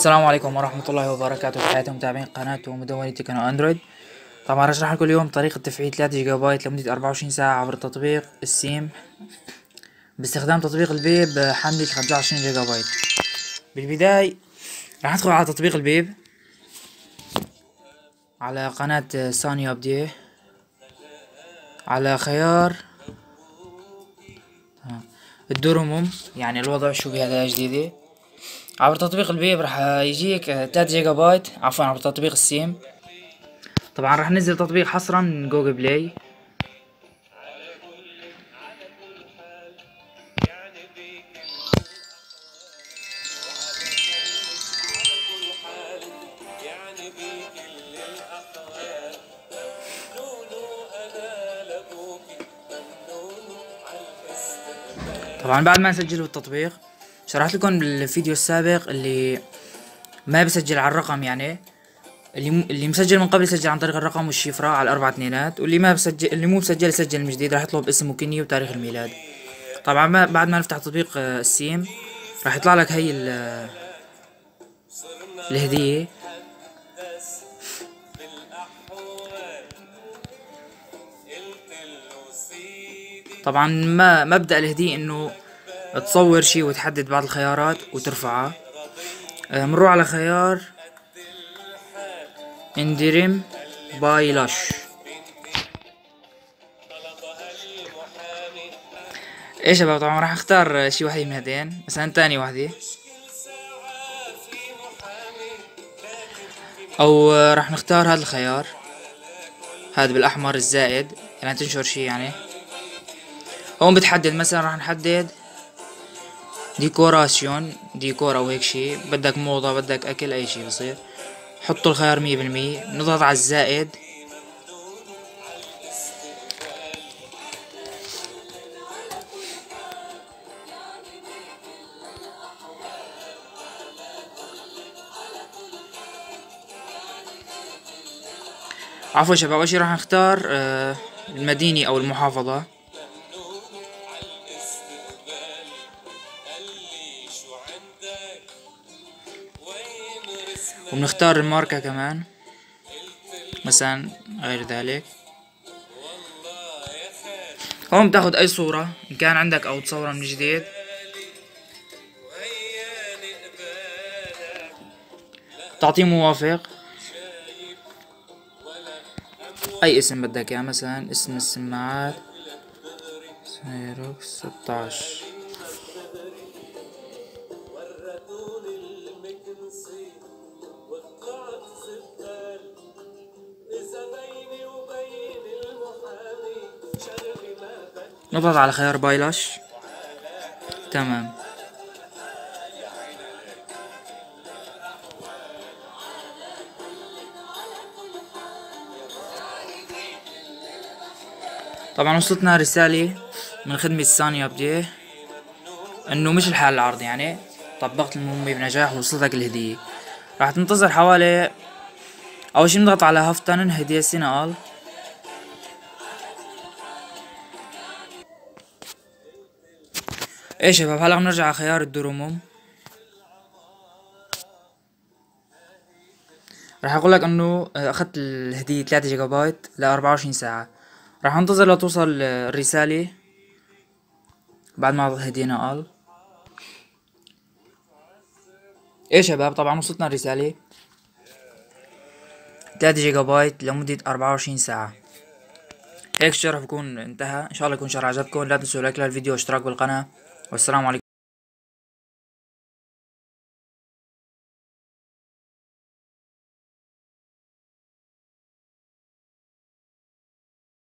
السلام عليكم ورحمة الله وبركاته. تحياتي متابعين قناة ومدونة تكنو اندرويد. طبعا راح اشرح لكم اليوم طريقة تفعيل 3 جيجا بايت لمدة 24 ساعة عبر تطبيق السيم باستخدام تطبيق البيب بحملة 25 جيجا بايت. بالبداية راح ندخل على تطبيق البيب على قناة ساني ابدي على خيار الدورموم، يعني الوضع شو بهدايا جديدة. عبر تطبيق البيب راح يجيك 3 جيجا بايت، عفوا عبر تطبيق السيم. طبعا راح ننزل تطبيق حصرا من جوجل بلاي. طبعا بعد ما نسجله التطبيق، شرحت لكم بالفيديو السابق اللي ما بسجل على الرقم، يعني اللي مسجل من قبل يسجل عن طريق الرقم والشفرة على الأربع اثنينات، واللي ما بسجل اللي مو مسجل يسجل من جديد. راح يطلب اسم وكنية وتاريخ الميلاد. طبعا بعد ما نفتح تطبيق السيم راح يطلع لك هي الهدية. طبعا مبدأ الهدية انه تصور شي وتحدد بعض الخيارات وترفعها. منروح على خيار اندرم بايلاش. ايش شباب، طبعا راح اختار شي وحدة من هذين، مثلا تاني وحدة، او راح نختار هذا الخيار، هذا بالاحمر الزائد، يعني تنشر شي. يعني هون بتحدد، مثلا راح نحدد ديكوراسيون، ديكور او هيك شي، بدك موضة بدك اكل اي شي بصير. حطوا الخيار 100%، نضغط على الزائد. عفوا شباب، اول شي راح نختار المدينة او المحافظة، وبنختار الماركة كمان، مثلا غير ذلك. هون بتاخد اي صورة ان كان عندك او تصورها من جديد. تعطيه موافق، اي اسم بدك اياه، مثلا اسم السماعات سايروكس 16. نضغط على خيار بايلاش. تمام. طبعا وصلتنا رسالة من خدمة ساني ابدي انه مش الحال العرض، يعني طبقت المهمة بنجاح ووصلتك الهدية. راح تنتظر حوالي، اول شي نضغط على هافتن هدية سينال. ايه شباب، هلا بنرجع على خيار الدروموم. راح اقول لك انه اخذت الهدية 3 جيجا بايت ل 24 ساعة. راح انتظر لتوصل الرسالة بعد ما هدية نقل. ايه شباب، طبعا وصلتنا الرسالة 3 جيجا بايت لمدة 24 ساعة. هيك الشرح بكون انتهى. ان شاء الله يكون شرح عجبكم. لا تنسوا لايك للفيديو واشتراك بالقناة، والسلام عليكم.